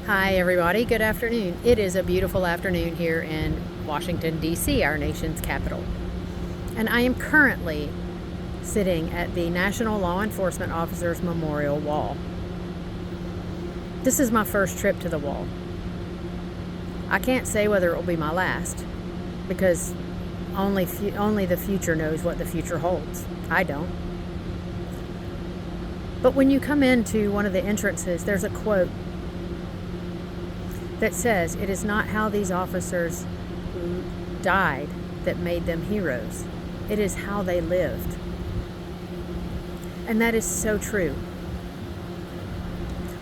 Hi everybody, good afternoon. It is a beautiful afternoon here in Washington, D.C., our nation's capital. And I am currently sitting at the National Law Enforcement Officers Memorial Wall. This is my first trip to the wall. I can't say whether it will be my last, because only the future knows what the future holds. I don't. But when you come into one of the entrances, there's a quote that says, "It is not how these officers died that made them heroes. It is how they lived." And that is so true.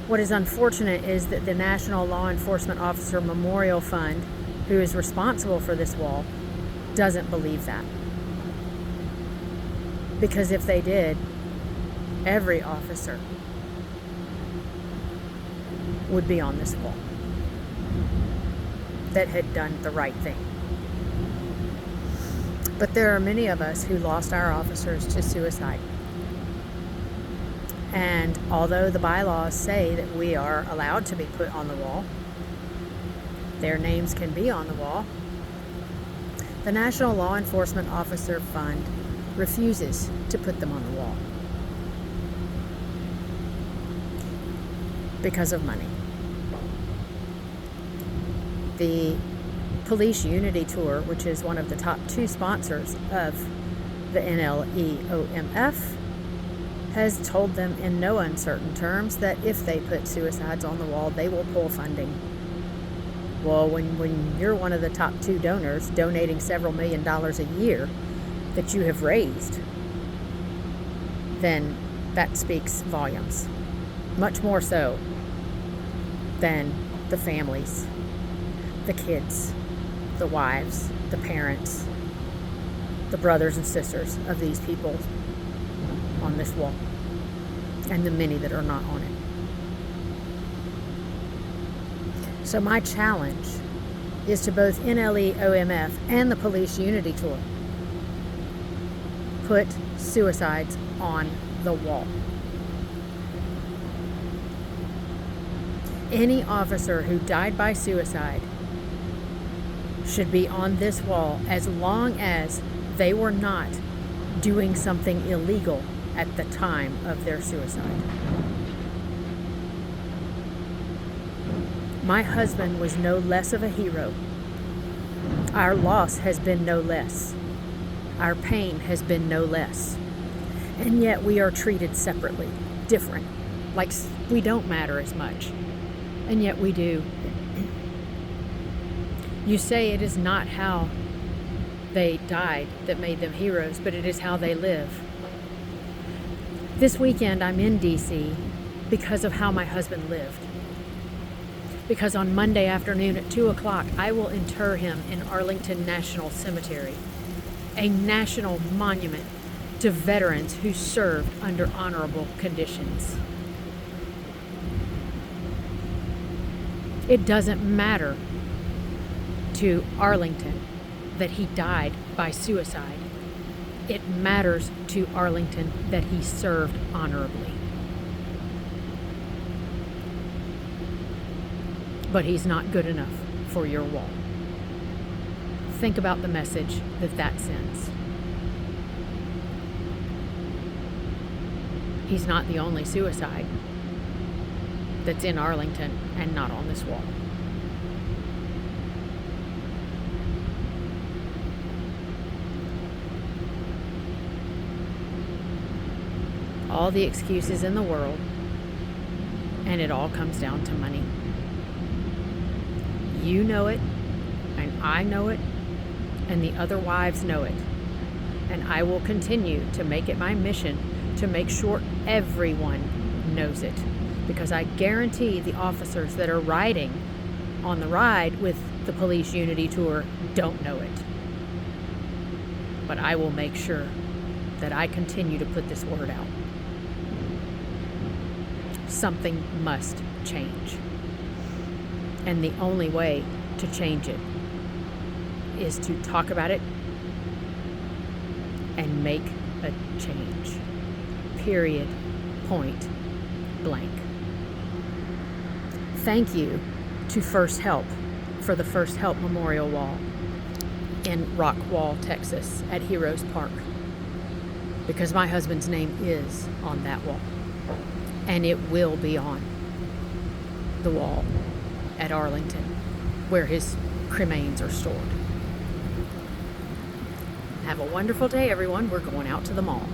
What is unfortunate is that the National Law Enforcement Officer Memorial Fund, who is responsible for this wall, doesn't believe that. Because if they did, every officer would be on this wall that had done the right thing. But there are many of us who lost our officers to suicide. And although the bylaws say that we are allowed to be put on the wall, their names can be on the wall, the National Law Enforcement Officer Fund refuses to put them on the wall because of money. The Police Unity Tour, which is one of the top 2 sponsors of the NLEOMF, has told them in no uncertain terms that if they put suicides on the wall, they will pull funding. Well, when you're one of the top 2 donors, donating several $1,000,000 a year that you have raised, then that speaks volumes. Much more so than the families, the kids, the wives, the parents, the brothers and sisters of these people on this wall, and the many that are not on it. So my challenge is to both NLEOMF and the Police Unity Tour: put suicides on the wall. Any officer who died by suicide should be on this wall as long as they were not doing something illegal at the time of their suicide. My husband was no less of a hero. Our loss has been no less. Our pain has been no less. And yet we are treated separately, different, like we don't matter as much. And yet we do. You say it is not how they died that made them heroes, but it is how they live. This weekend I'm in D.C. because of how my husband lived. Because on Monday afternoon at 2 o'clock, I will inter him in Arlington National Cemetery, a national monument to veterans who served under honorable conditions. It doesn't matter to Arlington that he died by suicide. It matters to Arlington that he served honorably. But he's not good enough for your wall. Think about the message that sends. He's not the only suicide that's in Arlington and not on this wall. All the excuses in the world, and it all comes down to money. You know it, and I know it, and the other wives know it. And I will continue to make it my mission to make sure everyone knows it, because I guarantee the officers that are riding on the ride with the Police Unity Tour don't know it. But I will make sure that I continue to put this word out. Something must change. And the only way to change it is to talk about it and make a change. Period. Point blank. thank you to First Help for the First Help Memorial Wall in Rockwall, Texas at Heroes Park, because my husband's name is on that wall, and it will be on the wall at Arlington where his cremains are stored. Have a wonderful day, everyone. We're going out to the mall.